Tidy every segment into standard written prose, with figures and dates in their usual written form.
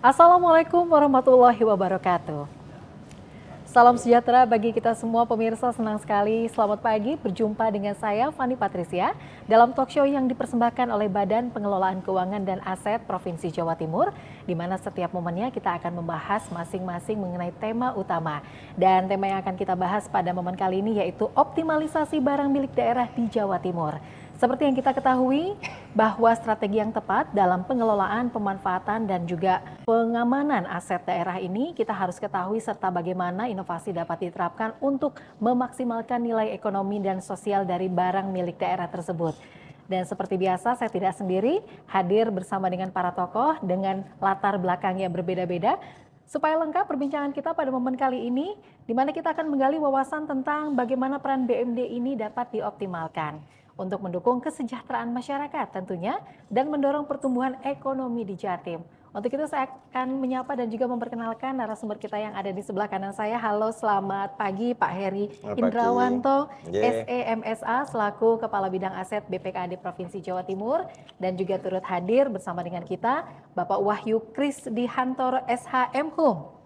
Assalamualaikum warahmatullahi wabarakatuh. Salam sejahtera bagi kita semua pemirsa, senang sekali selamat pagi berjumpa dengan saya Fani Patricia dalam talk show yang dipersembahkan oleh Badan Pengelolaan Keuangan dan Aset Provinsi Jawa Timur, di mana setiap momennya kita akan membahas masing-masing mengenai tema utama. Dan tema yang akan kita bahas pada momen kali ini yaitu optimalisasi barang milik daerah di Jawa Timur. Seperti yang kita ketahui bahwa strategi yang tepat dalam pengelolaan, pemanfaatan, dan juga pengamanan aset daerah ini kita harus ketahui serta bagaimana inovasi dapat diterapkan untuk memaksimalkan nilai ekonomi dan sosial dari barang milik daerah tersebut. Dan seperti biasa saya tidak sendiri, hadir bersama dengan para tokoh dengan latar belakang yang berbeda-beda. Supaya lengkap perbincangan kita pada momen kali ini, di mana kita akan menggali wawasan tentang bagaimana peran BMD ini dapat dioptimalkan untuk mendukung kesejahteraan masyarakat tentunya dan mendorong pertumbuhan ekonomi di Jatim. Untuk itu saya akan menyapa dan juga memperkenalkan narasumber kita yang ada di sebelah kanan saya. Halo, selamat pagi Pak Heri Indrawanto, SEMSA selaku Kepala Bidang Aset BPKAD Provinsi Jawa Timur, dan juga turut hadir bersama dengan kita Bapak Wahyu Krisdihantoro SHMHum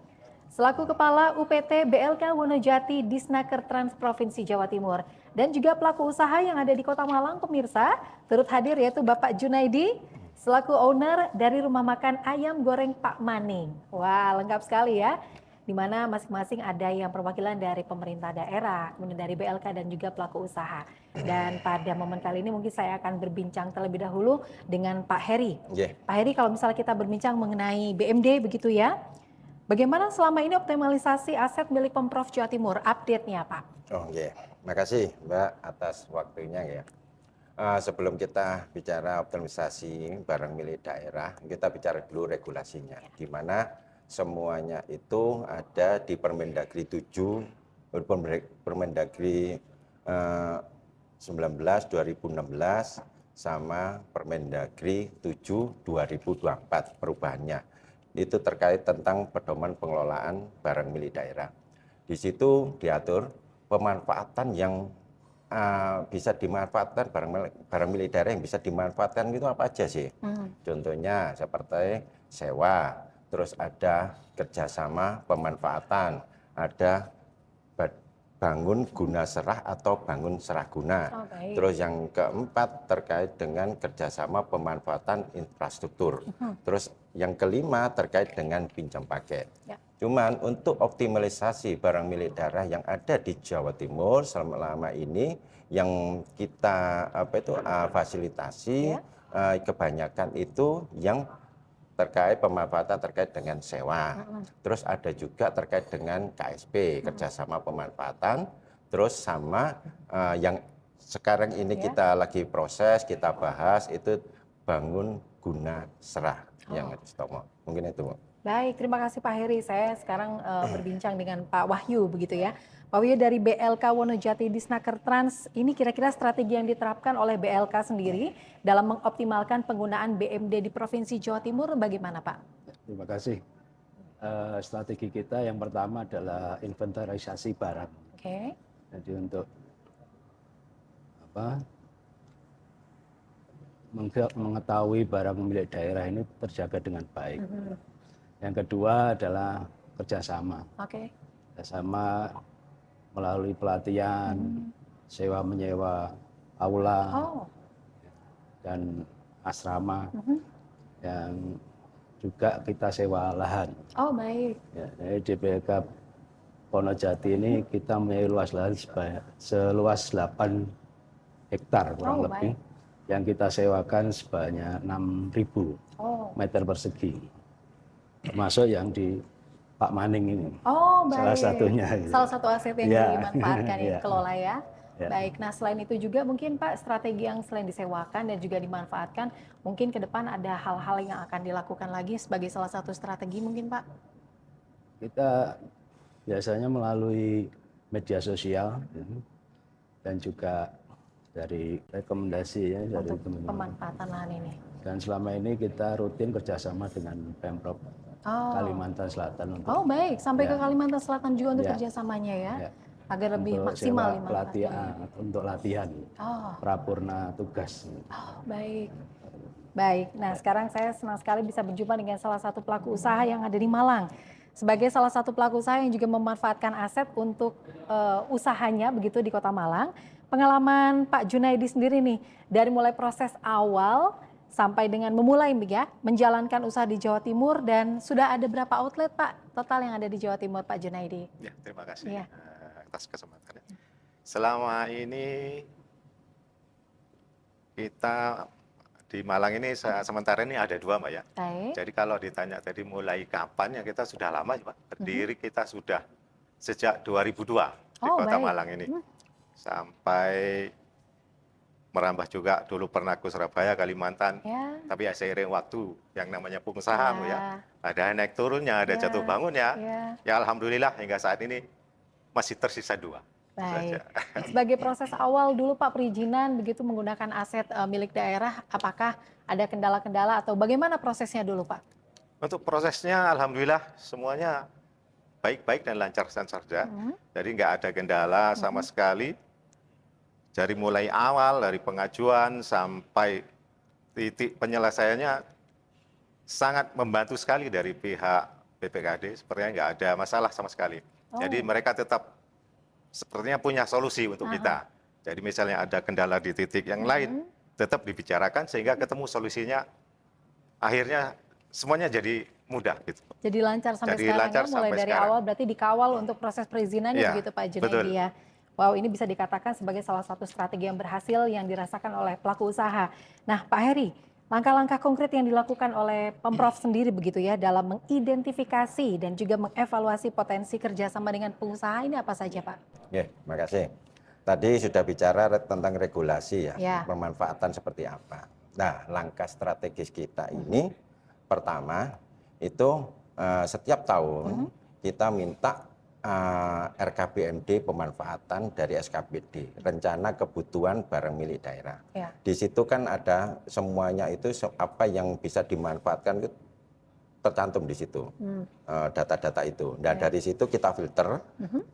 selaku Kepala UPT BLK Wonojati Disnaker Trans Provinsi Jawa Timur, dan juga pelaku usaha yang ada di Kota Malang pemirsa turut hadir yaitu Bapak Junaidi selaku owner dari rumah makan ayam goreng Pak Maning. Wah, lengkap sekali ya, di mana masing-masing ada yang perwakilan dari pemerintah daerah, kemudian dari BLK dan juga pelaku usaha. Dan pada momen kali ini mungkin saya akan berbincang terlebih dahulu dengan Pak Heri. Pak Heri, kalau misalnya kita berbincang mengenai BMD begitu ya, bagaimana selama ini optimalisasi aset milik Pemprov Jawa Timur? Update-nya, Pak. Makasih Mbak atas waktunya ya. Sebelum kita bicara optimalisasi barang milik daerah, kita bicara dulu regulasinya. Di mana semuanya itu ada di Permendagri 7, Permendagri 19 2016 sama Permendagri 7 2024 perubahannya. Itu terkait tentang pedoman pengelolaan barang milik daerah. Di situ diatur pemanfaatan yang bisa dimanfaatkan, barang milik daerah yang bisa dimanfaatkan itu apa aja sih? Contohnya seperti sewa, terus ada kerjasama pemanfaatan, ada bangun guna serah atau bangun serah guna. Terus yang keempat terkait dengan kerjasama pemanfaatan infrastruktur. Terus yang kelima terkait dengan pinjam pakai. Cuman untuk optimalisasi barang milik daerah yang ada di Jawa Timur selama ini yang kita fasilitasi kebanyakan itu yang terkait pemanfaatan terkait dengan sewa. Terus ada juga terkait dengan KSP, kerjasama pemanfaatan. Terus sama yang sekarang ini kita lagi proses, kita bahas itu bangun guna serah yang Stomo. Mungkin itu. Baik, terima kasih Pak Heri. Saya sekarang berbincang dengan Pak Wahyu begitu ya. Pak Wahyu dari BLK Wonojati Disnaker Trans, ini kira-kira strategi yang diterapkan oleh BLK sendiri dalam mengoptimalkan penggunaan BMD di Provinsi Jawa Timur bagaimana Pak? Terima kasih. Strategi kita yang pertama adalah inventarisasi barang. Jadi untuk mengetahui barang milik daerah ini terjaga dengan baik. Yang kedua adalah kerjasama. Kerjasama melalui pelatihan, sewa menyewa aula dan asrama, yang juga kita sewa lahan. Ya, jadi di BLK Wonojati ini kita mempunyai luas lahan seluas 8 hektar kurang lebih, yang kita sewakan sebanyak 6.000 meter persegi. Termasuk yang di Pak Maning ini. Salah satunya. Salah satu aset yang dimanfaatkan dikelola ya. Baik, nah selain itu juga mungkin Pak strategi yang selain disewakan dan juga dimanfaatkan, mungkin ke depan ada hal-hal yang akan dilakukan lagi sebagai salah satu strategi mungkin Pak? Kita biasanya melalui media sosial dan juga dari rekomendasi ya dari teman-teman. Pemanfaatan lahan ini. Dan selama ini kita rutin kerjasama dengan Pemprov Kalimantan Selatan. Baik, sampai ke Kalimantan Selatan juga untuk kerjasamanya ya, agar lebih maksimal pelatihan untuk latihan prapurna tugas. Baik. Baik, nah sekarang saya senang sekali bisa berjumpa dengan salah satu pelaku usaha yang ada di Malang. Sebagai salah satu pelaku usaha yang juga memanfaatkan aset untuk usahanya begitu di Kota Malang, pengalaman Pak Junaidi sendiri nih, dari mulai proses awal sampai dengan memulai ya, menjalankan usaha di Jawa Timur dan sudah ada berapa outlet Pak total yang ada di Jawa Timur Pak Junaidi? Ya, terima kasih Ya. atas kesempatannya. Selama ini kita di Malang ini sementara ini ada 2 Mbak ya. Baik. Jadi kalau ditanya tadi mulai kapan ya kita sudah lama Pak. Berdiri kita sudah sejak 2002 di Kota baik. Malang ini. Sampai merambah juga dulu pernah ke Surabaya, Kalimantan. Ya. Tapi ya seiring waktu yang namanya pengusaha Bu, Ya. ya. Ada naik turunnya, ada jatuh bangun ya. Ya alhamdulillah hingga saat ini masih tersisa 2. Baik. Sebagai proses awal dulu Pak perizinan begitu menggunakan aset milik daerah, apakah ada kendala-kendala atau bagaimana prosesnya dulu Pak? Untuk prosesnya alhamdulillah semuanya baik-baik dan lancar saja. Jadi nggak ada kendala sama sekali. Dari mulai awal, dari pengajuan sampai titik penyelesaiannya sangat membantu sekali dari pihak BPKD. Sepertinya nggak ada masalah sama sekali. Jadi mereka tetap sepertinya punya solusi untuk kita. Jadi misalnya ada kendala di titik yang lain, tetap dibicarakan sehingga ketemu solusinya. Akhirnya semuanya jadi mudah gitu. Jadi lancar sampai Jadi sekarang lancar ya, mulai sampai dari sekarang. awal berarti dikawal untuk proses perizinannya Iya, begitu Pak betul. Junaidi ya. Wow, ini bisa dikatakan sebagai salah satu strategi yang berhasil yang dirasakan oleh pelaku usaha. Nah Pak Heri, langkah-langkah konkret yang dilakukan oleh Pemprov sendiri begitu ya dalam mengidentifikasi dan juga mengevaluasi potensi kerjasama dengan pengusaha ini apa saja Pak? Ya, makasih. Tadi sudah bicara tentang regulasi ya, Ya. pemanfaatan seperti apa. Nah, langkah strategis kita ini pertama itu setiap tahun kita minta RKBMD pemanfaatan dari SKPD, rencana kebutuhan barang milik daerah. Ya. Di situ kan ada semuanya itu apa yang bisa dimanfaatkan itu tercantum di situ data-data itu. Nah dari situ kita filter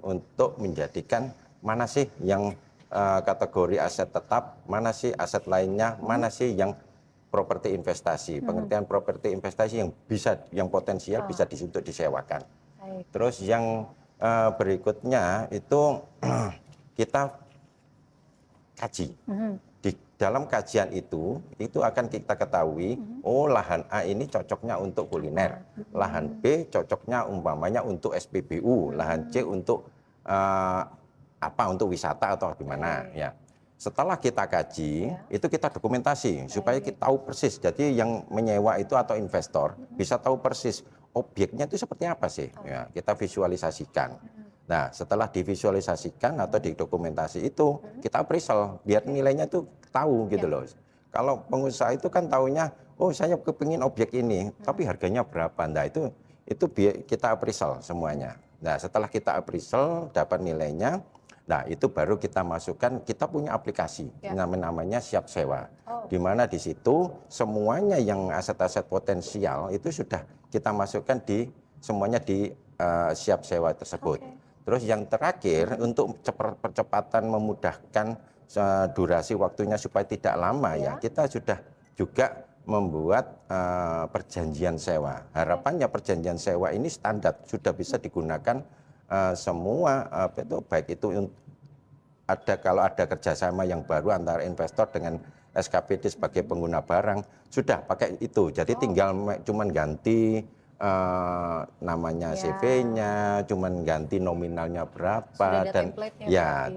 untuk menjadikan mana sih yang kategori aset tetap, mana sih aset lainnya, mana sih yang properti investasi. Pengertian properti investasi yang bisa, yang potensial bisa untuk disewakan. Baik. Terus yang berikutnya itu kita kaji. Di dalam kajian itu akan kita ketahui, oh lahan A ini cocoknya untuk kuliner, lahan B cocoknya umpamanya untuk SPBU, lahan C untuk untuk wisata atau gimana ya. Setelah kita kaji, itu kita dokumentasi supaya kita tahu persis. Jadi yang menyewa itu atau investor bisa tahu persis objeknya itu seperti apa sih. Ya, kita visualisasikan. Nah, setelah divisualisasikan atau didokumentasi itu, kita appraisal biar nilainya itu tahu gitu loh. Kalau pengusaha itu kan taunya, oh saya kepingin objek ini, tapi harganya berapa. Nah, itu kita appraisal semuanya. Nah, setelah kita appraisal dapat nilainya, nah itu baru kita masukkan, kita punya aplikasi namanya Siap Sewa. Di mana di situ semuanya yang aset-aset potensial itu sudah kita masukkan semuanya di Siap Sewa tersebut. Terus yang terakhir untuk percepatan memudahkan durasi waktunya supaya tidak lama ya, kita sudah juga membuat perjanjian sewa. Harapannya perjanjian sewa ini standar sudah bisa digunakan semua baik itu kalau ada kerjasama yang baru antara investor dengan SKPD sebagai pengguna barang sudah pakai itu. Jadi tinggal cuman ganti namanya CV-nya, cuman ganti nominalnya berapa dan ya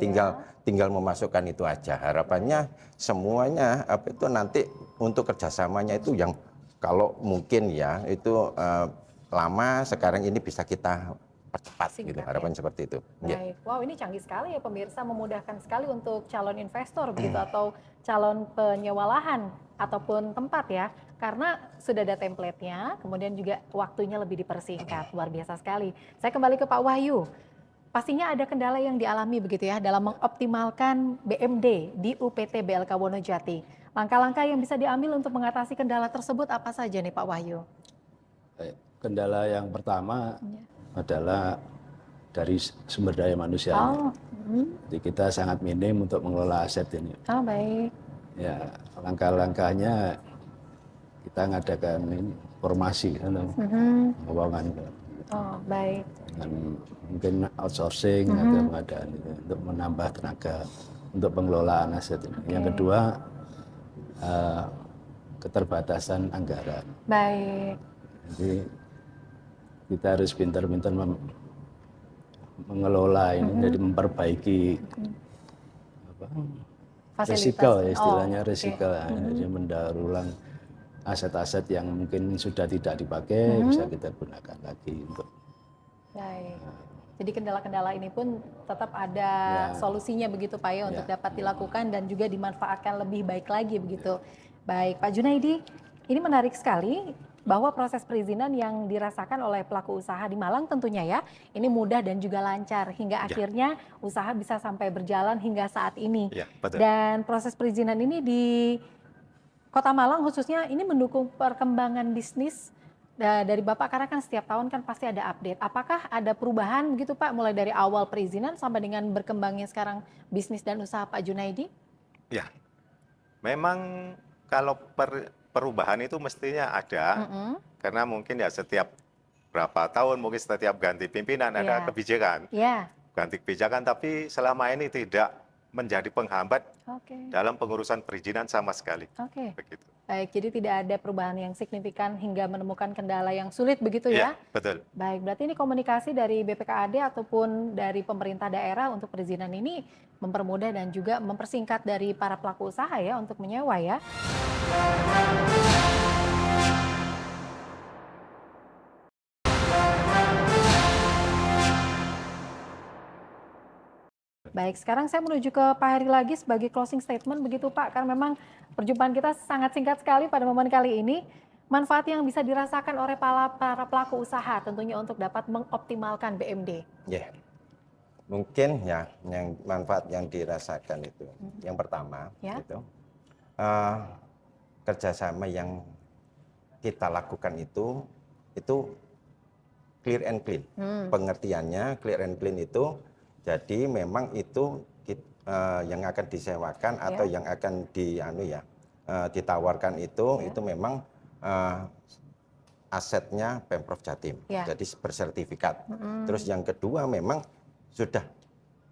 tinggal memasukkan itu aja. Harapannya semuanya itu nanti untuk kerjasamanya itu yang kalau mungkin ya itu lama sekarang ini bisa kita percepat gitu, harapan seperti itu. Baik, wow ini canggih sekali ya pemirsa, memudahkan sekali untuk calon investor begitu atau calon penyewa lahan ataupun tempat ya, karena sudah ada template-nya, kemudian juga waktunya lebih dipersingkat, luar biasa sekali. Saya kembali ke Pak Wahyu, pastinya ada kendala yang dialami begitu ya dalam mengoptimalkan BMD di UPT BLK Wonojati. Langkah-langkah yang bisa diambil untuk mengatasi kendala tersebut apa saja nih Pak Wahyu? Kendala yang pertama adalah dari sumber daya manusianya. Jadi kita sangat minim untuk mengelola aset ini. Oh baik. Ya, langkah-langkahnya kita ngadakan ini formasi lowongan Oh, baik. dengan mungkin outsourcing atau pengadaan itu untuk menambah tenaga untuk pengelolaan aset ini. Yang kedua keterbatasan anggaran. Baik. Jadi kita harus pintar-pintar mengelola ini, jadi memperbaiki risiko, istilahnya risiko, jadi mendaur ulang aset-aset yang mungkin sudah tidak dipakai bisa kita gunakan lagi untuk. Baik. Jadi kendala-kendala ini pun tetap ada solusinya begitu Pak ya untuk dapat dilakukan dan juga dimanfaatkan lebih baik lagi begitu. Baik Pak Junaidi, ini menarik sekali bahwa proses perizinan yang dirasakan oleh pelaku usaha di Malang tentunya ya, ini mudah dan juga lancar hingga akhirnya usaha bisa sampai berjalan hingga saat ini. Ya, betul. Dan proses perizinan ini di Kota Malang khususnya ini mendukung perkembangan bisnis dari Bapak karena kan setiap tahun kan pasti ada update. Apakah ada perubahan begitu Pak mulai dari awal perizinan sampai dengan berkembangnya sekarang bisnis dan usaha Pak Junaidi? Ya, memang kalau perubahan itu mestinya ada, karena mungkin ya setiap berapa tahun, mungkin setiap ganti pimpinan ada kebijakan. Ganti kebijakan, tapi selama ini tidak menjadi penghambat dalam pengurusan perizinan sama sekali. Begitu. Baik, jadi tidak ada perubahan yang signifikan hingga menemukan kendala yang sulit begitu ya? Betul. Baik, berarti ini komunikasi dari BPKAD ataupun dari pemerintah daerah untuk perizinan ini mempermudah dan juga mempersingkat dari para pelaku usaha ya untuk menyewa ya. Baik, sekarang saya menuju ke Pak Heri lagi sebagai closing statement begitu Pak, karena memang perjumpaan kita sangat singkat sekali pada momen kali ini. Manfaat yang bisa dirasakan oleh para pelaku usaha tentunya untuk dapat mengoptimalkan BMD. Ya, mungkin ya yang manfaat yang dirasakan itu, yang pertama itu kerjasama yang kita lakukan itu clear and clean. Pengertiannya clear and clean itu jadi memang itu yang akan disewakan atau yang akan ditawarkan itu memang asetnya Pemprov Jatim, jadi bersertifikat. Terus yang kedua memang sudah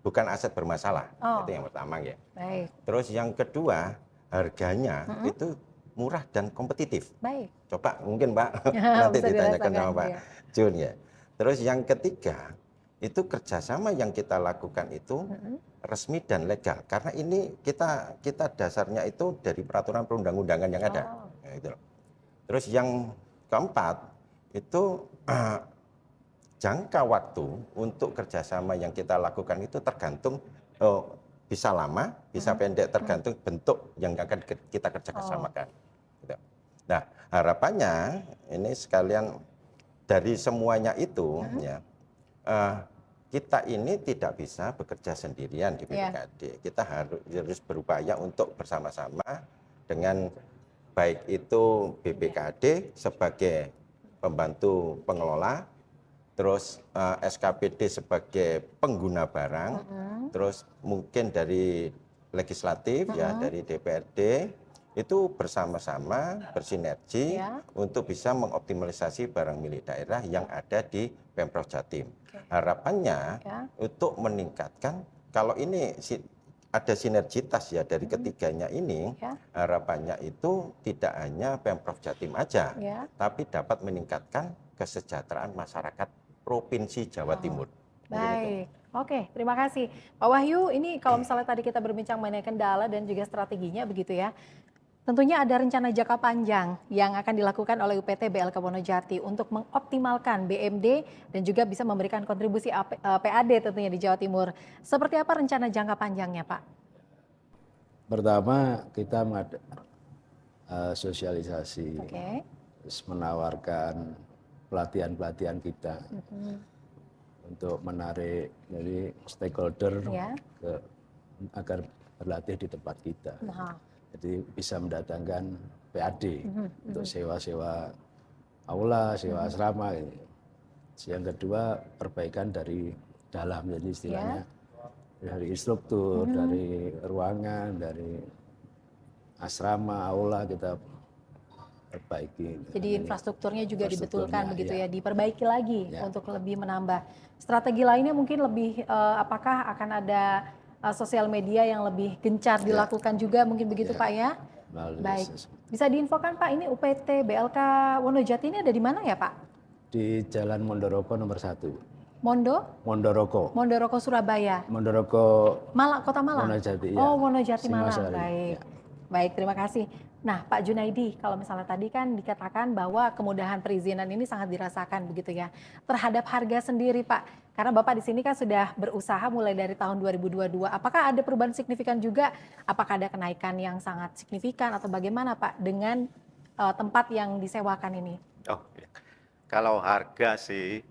bukan aset bermasalah, itu yang pertama ya. Baik. Terus yang kedua harganya itu murah dan kompetitif. Baik. Coba mungkin Pak nanti ditanyakan sama Pak Jun ya. Terus yang ketiga itu kerjasama yang kita lakukan itu resmi dan legal karena ini kita dasarnya itu dari peraturan perundang-undangan yang ada. Ya, gitu. Terus yang keempat itu jangka waktu untuk kerjasama yang kita lakukan itu tergantung bisa lama, bisa pendek, tergantung bentuk yang akan kita kerjasamakan. Gitu. Nah harapannya ini sekalian dari semuanya itu ya. Kita ini tidak bisa bekerja sendirian di BPKAD. Kita harus berupaya untuk bersama-sama dengan baik itu BPKAD sebagai pembantu pengelola, terus SKPD sebagai pengguna barang, terus mungkin dari legislatif ya dari DPRD itu bersama-sama bersinergi untuk bisa mengoptimalisasi barang milik daerah yang ada di Pemprov Jatim. Harapannya untuk meningkatkan, kalau ini ada sinergitas ya dari ketiganya ini, harapannya itu tidak hanya Pemprov Jatim aja, tapi dapat meningkatkan kesejahteraan masyarakat Provinsi Jawa Timur. Baik, oke, terima kasih. Pak Wahyu, ini kalau misalnya tadi kita berbincang mengenai kendala dan juga strateginya begitu ya, tentunya ada rencana jangka panjang yang akan dilakukan oleh UPT BLK Wonojati untuk mengoptimalkan BMD dan juga bisa memberikan kontribusi PAD tentunya di Jawa Timur. Seperti apa rencana jangka panjangnya, Pak? Pertama, kita sosialisasi, terus menawarkan pelatihan-pelatihan kita untuk menarik dari stakeholder agar berlatih di tempat kita. Jadi bisa mendatangkan PAD untuk sewa-sewa aula, sewa asrama. Yang kedua perbaikan dari dalam, jadi istilahnya dari instruktur, dari ruangan, dari asrama, aula kita perbaiki. Jadi infrastrukturnya juga Infrastrukturnya, dibetulkan begitu ya. ya, diperbaiki lagi Ya. untuk lebih menambah. Strategi lainnya mungkin lebih apakah akan ada sosial media yang lebih gencar dilakukan juga mungkin begitu Ya. Pak ya? Melalui Baik. sosmed. Bisa diinfokan Pak, ini UPT BLK Wonojati ini ada di mana ya Pak? Di Jalan Mondoroko nomor 1. Mondoroko Surabaya. Mondoroko Kota Malang? Wonojati, ya. Oh, Wonojati Malang. Singosari, Baik. ya. Baik, terima kasih. Nah, Pak Junaidi, kalau misalnya tadi kan dikatakan bahwa kemudahan perizinan ini sangat dirasakan begitu ya. Terhadap harga sendiri, Pak. Karena Bapak di sini kan sudah berusaha mulai dari tahun 2022. Apakah ada perubahan signifikan juga? Apakah ada kenaikan yang sangat signifikan atau bagaimana, Pak, dengan tempat yang disewakan ini? Oh, ya. Kalau harga sih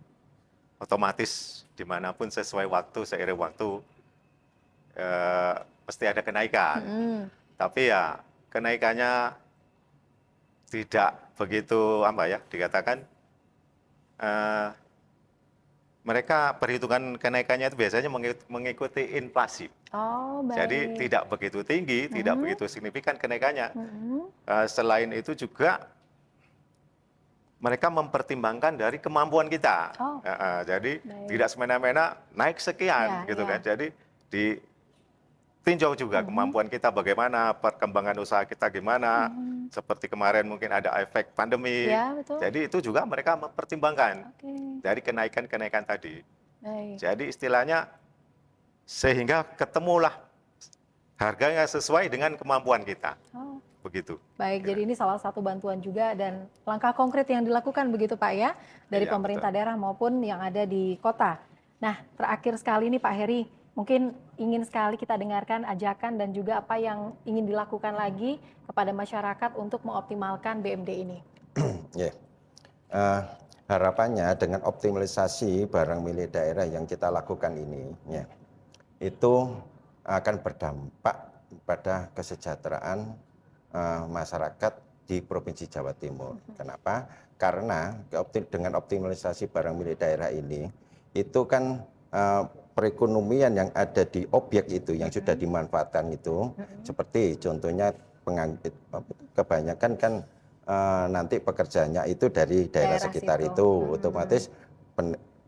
otomatis dimanapun sesuai waktu, seiring waktu pasti ada kenaikan. Tapi ya kenaikannya tidak begitu dikatakan mereka perhitungan kenaikannya itu biasanya mengikuti inflasi. Oh, baik. Jadi tidak begitu tinggi, tidak begitu signifikan kenaikannya. Selain itu juga mereka mempertimbangkan dari kemampuan kita. Oh, jadi baik. tidak semena-mena naik sekian Ya, gitu ya. kan. Jadi ditinjau juga kemampuan kita bagaimana, perkembangan usaha kita gimana. Seperti kemarin mungkin ada efek pandemi. Ya, betul. Jadi itu juga mereka mempertimbangkan Oke, dari kenaikan-kenaikan tadi. baik. Jadi istilahnya sehingga ketemulah harganya sesuai dengan kemampuan kita. Oh. Begitu. Baik, jadi ini salah satu bantuan juga dan langkah konkret yang dilakukan begitu Pak ya, dari Iya, pemerintah betul. daerah maupun yang ada di kota. Nah, terakhir sekali nih Pak Heri, mungkin ingin sekali kita dengarkan ajakan dan juga apa yang ingin dilakukan lagi kepada masyarakat untuk mengoptimalkan BMD ini. Ya. Harapannya dengan optimalisasi barang milik daerah yang kita lakukan ini, ya, itu akan berdampak pada kesejahteraan masyarakat di Provinsi Jawa Timur. Kenapa? Karena dengan optimalisasi barang milik daerah ini, itu kan perekonomian yang ada di objek itu yang sudah dimanfaatkan itu, seperti contohnya kebanyakan kan nanti pekerjaannya itu dari daerah sekitar situ. itu, otomatis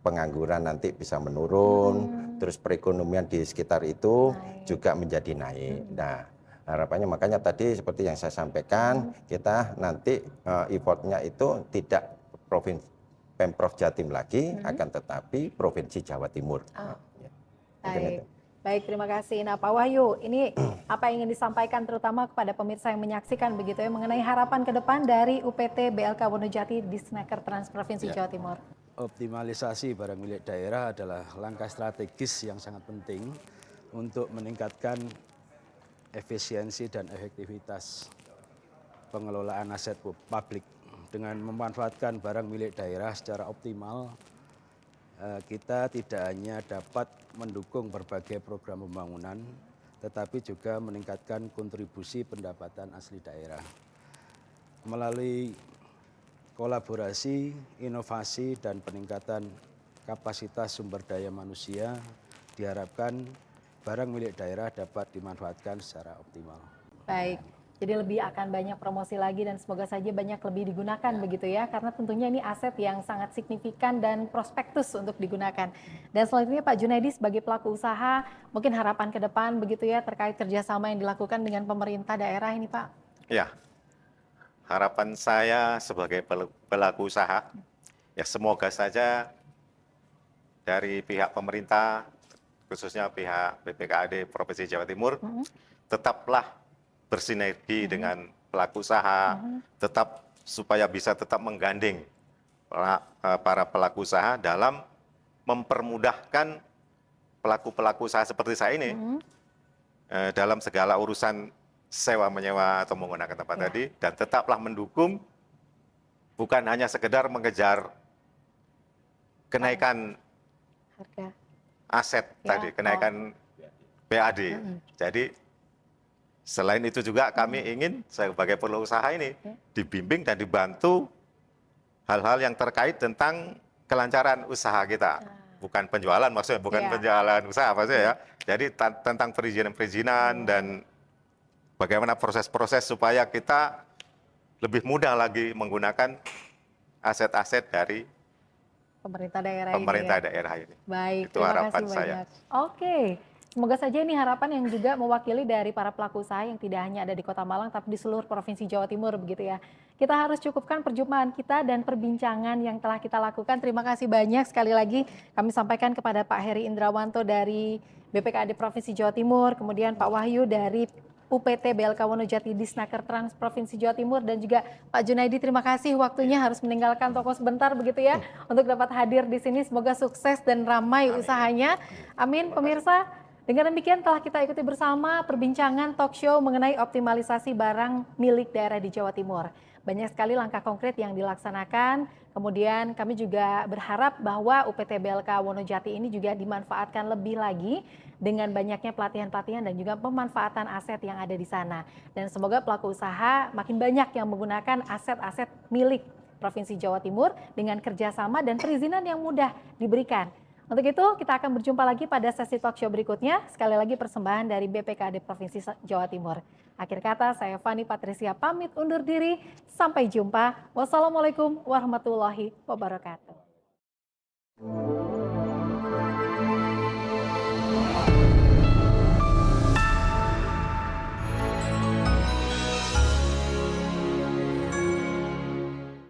pengangguran nanti bisa menurun, terus perekonomian di sekitar itu juga menjadi naik. Nah, harapannya makanya tadi seperti yang saya sampaikan, kita nanti effortnya itu tidak Pemprov Jatim lagi, akan tetapi Provinsi Jawa Timur. Oh. Ya. Baik. Baik, terima kasih. Nah, Pak Wahyu, ini apa yang ingin disampaikan terutama kepada pemirsa yang menyaksikan begitu ya mengenai harapan ke depan dari UPT BLK Wonojati di Snaker Trans Provinsi Jawa Timur. Optimalisasi barang milik daerah adalah langkah strategis yang sangat penting untuk meningkatkan efisiensi dan efektivitas pengelolaan aset publik. Dengan memanfaatkan barang milik daerah secara optimal, kita tidak hanya dapat mendukung berbagai program pembangunan, tetapi juga meningkatkan kontribusi pendapatan asli daerah. Melalui kolaborasi, inovasi, dan peningkatan kapasitas sumber daya manusia, diharapkan barang milik daerah dapat dimanfaatkan secara optimal. Baik. Jadi lebih akan banyak promosi lagi dan semoga saja banyak lebih digunakan begitu ya. Karena tentunya ini aset yang sangat signifikan dan prospektus untuk digunakan. Dan selanjutnya Pak Junaidi sebagai pelaku usaha, mungkin harapan ke depan begitu ya terkait kerjasama yang dilakukan dengan pemerintah daerah ini Pak. Ya, harapan saya sebagai pelaku usaha, ya semoga saja dari pihak pemerintah, khususnya pihak BPKAD Provinsi Jawa Timur, tetaplah bersinergi dengan pelaku usaha, tetap supaya bisa tetap menggandeng para pelaku usaha dalam mempermudahkan pelaku-pelaku usaha seperti saya ini dalam segala urusan sewa menyewa atau menggunakan tempat tadi, dan tetaplah mendukung bukan hanya sekedar mengejar kenaikan Harga. aset tadi, kenaikan BAD. Jadi selain itu juga kami ingin sebagai pelaku usaha ini dibimbing dan dibantu hal-hal yang terkait tentang kelancaran usaha kita. Bukan penjualan maksudnya, bukan penjualan usaha maksudnya ya. Jadi tentang perizinan-perizinan dan bagaimana proses-proses supaya kita lebih mudah lagi menggunakan aset-aset dari Pemerintah daerah pemerintah ini ya. daerah ini. Baik, Itu terima harapan kasih saya. banyak. Oke, semoga saja ini harapan yang juga mewakili dari para pelaku usaha yang tidak hanya ada di Kota Malang, tapi di seluruh Provinsi Jawa Timur begitu ya. Kita harus cukupkan perjumpaan kita dan perbincangan yang telah kita lakukan. Terima kasih banyak sekali lagi kami sampaikan kepada Pak Heri Indrawanto dari BPKAD Provinsi Jawa Timur, kemudian Pak Wahyu dari UPT BLK Wonojati Disnaker Trans Provinsi Jawa Timur, dan juga Pak Junaidi, terima kasih waktunya harus meninggalkan toko sebentar begitu ya untuk dapat hadir di sini. Semoga sukses dan ramai usahanya. Amin. Pemirsa, dengan demikian telah kita ikuti bersama perbincangan talk show mengenai optimalisasi barang milik daerah di Jawa Timur. Banyak sekali langkah konkret yang dilaksanakan. Kemudian kami juga berharap bahwa UPT BLK Wonojati ini juga dimanfaatkan lebih lagi dengan banyaknya pelatihan-pelatihan dan juga pemanfaatan aset yang ada di sana. Dan semoga pelaku usaha makin banyak yang menggunakan aset-aset milik Provinsi Jawa Timur dengan kerjasama dan perizinan yang mudah diberikan. Untuk itu kita akan berjumpa lagi pada sesi talk show berikutnya. Sekali lagi persembahan dari BPKAD Provinsi Jawa Timur. Akhir kata saya Fani Patricia pamit undur diri. Sampai jumpa. Wassalamualaikum warahmatullahi wabarakatuh.